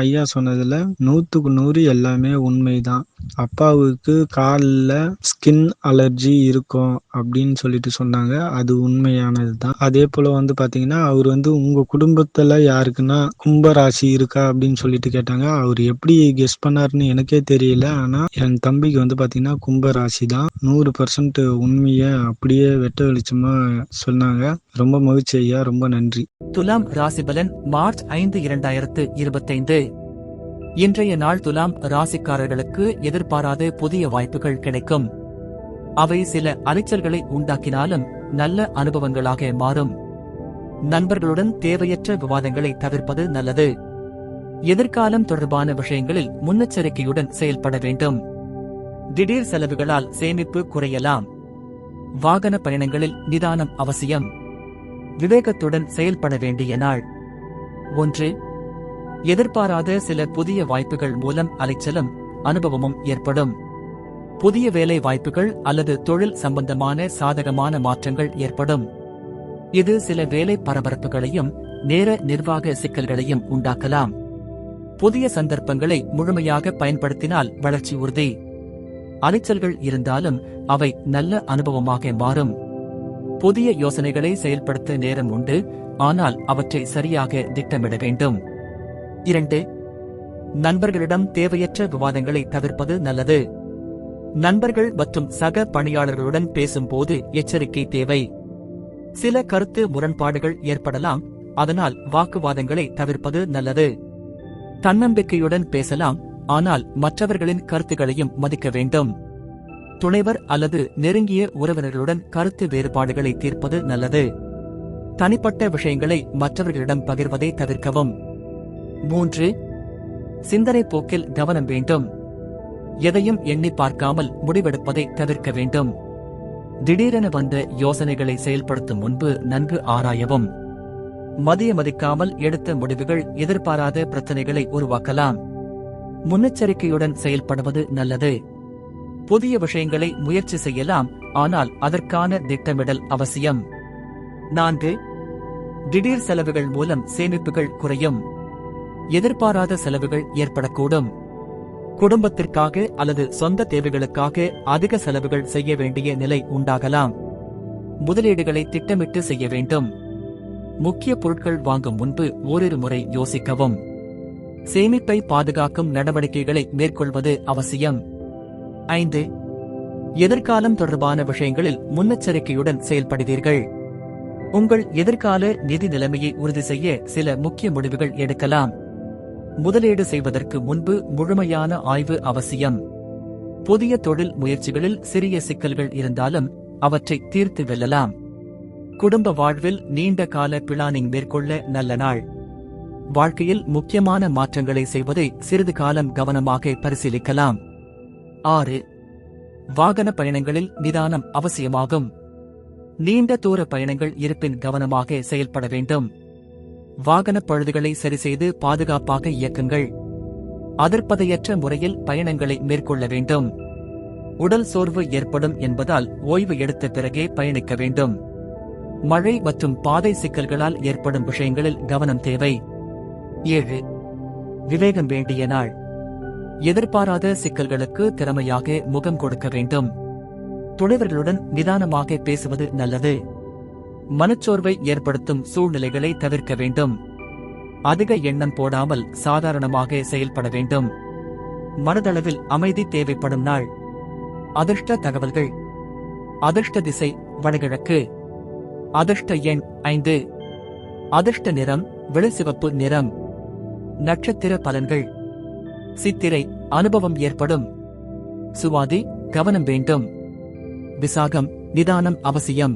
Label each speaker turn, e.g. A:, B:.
A: ஐயா சொன்னதுல 100க்கு 100 எல்லாமே உண்மைதான். அப்பாவுக்கு கால்ல ஸ்கின் அலர்ஜி இருக்கும் அப்படின்னு சொல்லிட்டு சொன்னாங்க. அது உண்மையானது தான். அதே போல பாத்தீங்கன்னா, அவர் உங்க குடும்பத்துல யாருக்குன்னா கும்ப ராசி இருக்கா அப்படின்னு சொல்லிட்டு கேட்டாங்க. அவர் எப்படி கெஸ் பண்ணாருன்னு எனக்கே தெரியல. ஆனா என் தம்பிக்கு பாத்தீங்கன்னா கும்ப ராசி தான். 100% உண்மைய அப்படியே வெட்ட வெளிச்சமா சொன்னாங்க. ரொம்ப மகிழ்ச்சி ஐயா, ரொம்ப நன்றி.
B: துலாம் ராசிபலன் மார்ச் 5, 2025. இன்றைய நாள் துலாம் ராசிக்காரர்களுக்கு எதிர்பாராத புதிய வாய்ப்புகள் கிடைக்கும். அவை சில அலைச்சல்களை உண்டாக்கினாலும் நல்ல அனுபவங்களாக மாறும். நண்பர்களுடன் தேவையற்ற விவாதங்களை தவிர்ப்பது நல்லது. எதிர்காலம் தொடர்பான விஷயங்களில் முன்னெச்சரிக்கையுடன் செயல்பட வேண்டும். திடீர் செலவுகளால் சேமிப்பு குறையலாம். வாகன பயணங்களில் நிதானம் அவசியம். விவேகத்துடன் செயல்பட வேண்டிய நாள். 1. எதிர்பாராத சில புதிய வாய்ப்புகள் மூலம் அலைச்சலும் அனுபவமும் ஏற்படும். புதிய வேலை வாய்ப்புகள் அல்லது தொழில் சம்பந்தமான சாதகமான மாற்றங்கள் ஏற்படும். இது சில வேலை பரபரப்புகளையும் நேர நிர்வாக சிக்கல்களையும் உண்டாக்கலாம். புதிய சந்தர்ப்பங்களை முழுமையாக பயன்படுத்தினால் வளர்ச்சி உறுதி. அலைச்சல்கள் இருந்தாலும் அவை நல்ல அனுபவமாக மாறும். புதிய யோசனைகளை செயல்படுத்த நேரம் உண்டு, ஆனால் அவற்றை சரியாக திட்டமிட வேண்டும். 2. நண்பர்களிடம் தேவையற்ற விவாதங்களை தவிர்ப்பது நல்லது. நண்பர்கள் மற்றும் சக பணியாளர்களுடன் பேசும்போது எச்சரிக்கை தேவை. சில கருத்து முரண்பாடுகள் ஏற்படலாம், அதனால் வாக்குவாதங்களை தவிர்ப்பது நல்லது. தன்னம்பிக்கையுடன் பேசலாம், ஆனால் மற்றவர்களின் கருத்துகளையும் மதிக்க வேண்டும். துணைவர் அல்லது நெருங்கிய உறவினர்களுடன் கருத்து வேறுபாடுகளை தீர்ப்பது நல்லது. தனிப்பட்ட விஷயங்களை மற்றவர்களிடம் பகிர்வதை தவிர்க்கவும். 3. சிந்தனை போக்கில் கவனம் வேண்டும். எதையும் எண்ணி பார்க்காமல் முடிவெடுப்பதை தவிர்க்க வேண்டும். திடீரென வந்த யோசனைகளை செயல்படுத்தும் முன்பு நன்கு ஆராயவும். மதிக்காமல் எடுத்த முடிவுகள் எதிர்பாராத பிரச்சனைகளை உருவாக்கலாம். முன்னெச்சரிக்கையுடன் செயல்படுவது நல்லது. புதிய விஷயங்களை முயற்சி செய்யலாம், ஆனால் அதற்கான திட்டமிடல் அவசியம். 4. திடீர் செலவுகள் மூலம் சேமிப்புகள் குறையும். எதிர்பாராத செலவுகள் ஏற்படக்கூடும். குடும்பத்திற்காக அல்லது சொந்த தேவைகளுக்காக அதிக செலவுகள் செய்ய வேண்டிய நிலை உண்டாகலாம். முதலீடுகளை திட்டமிட்டு செய்ய வேண்டும். முக்கிய பொருட்கள் வாங்கும் முன்பு ஓரிரு முறை யோசிக்கவும். சேமிப்பை பாதுகாக்கும் நடவடிக்கைகளை மேற்கொள்வது அவசியம். 5. எதிர்காலம் தொடர்பான விஷயங்களில் முன்னெச்சரிக்கையுடன் செயல்படுவீர்கள். உங்கள் எதிர்கால நிதி நிலைமையை உறுதி செய்ய சில முக்கிய முடிவுகள் எடுக்கலாம். முதலீடு செய்வதற்கு முன்பு முழுமையான ஆய்வு அவசியம். புதிய தொழில் முயற்சிகளில் சிறிய சிக்கல்கள் இருந்தாலும் அவற்றை தீர்த்து வெல்லலாம். குடும்ப வாழ்வில் நீண்ட கால பிளானிங் மேற்கொள்ள நல்ல நாள். வாழ்க்கையில் முக்கியமான மாற்றங்களை செய்வதை சிறிது காலம் கவனமாக பரிசீலிக்கலாம். 6. வாகன பயணங்களில் நிதானம் அவசியமாகும். நீண்ட தூர பயணங்கள் இருப்பின் கவனமாக செயல்பட வேண்டும். வாகன பழுதுகளை சரிசெய்து பாதுகாப்பாக இயக்குங்கள். அதற்பதையற்ற முறையில் பயணங்களை மேற்கொள்ள வேண்டும். உடல் சோர்வு ஏற்படும் என்பதால் ஓய்வு எடுத்த பிறகே பயணிக்க வேண்டும். மழை மற்றும் பாதை சிக்கல்களால் ஏற்படும் விஷயங்களில் கவனம் தேவை. 7. விவேகம் வேண்டிய நாள். எதிர்பாராத சிக்கல்களுக்கு திறமையாக முகம் கொடுக்க வேண்டும். துணைவர்களுடன் நிதானமாக பேசுவது நல்லது. மனச்சோர்வை ஏற்படுத்தும் சூழ்நிலைகளை தவிர்க்க வேண்டும். அதிக எண்ணம் போடாமல் சாதாரணமாக செயல்பட வேண்டும். மனதளவில் அமைதி தேவைப்படும் நாள். அதிர்ஷ்ட தகவல்கள். அதிர்ஷ்ட திசை வடகிழக்கு. அதிர்ஷ்ட எண் 5. அதிர்ஷ்ட நிறம் வெளிசிவப்பு நிறம். நட்சத்திர பலன்கள். சித்திரை அனுபவம் ஏற்படும். சுவாதி கவனம் வேண்டும். விசாகம் நிதானம் அவசியம்.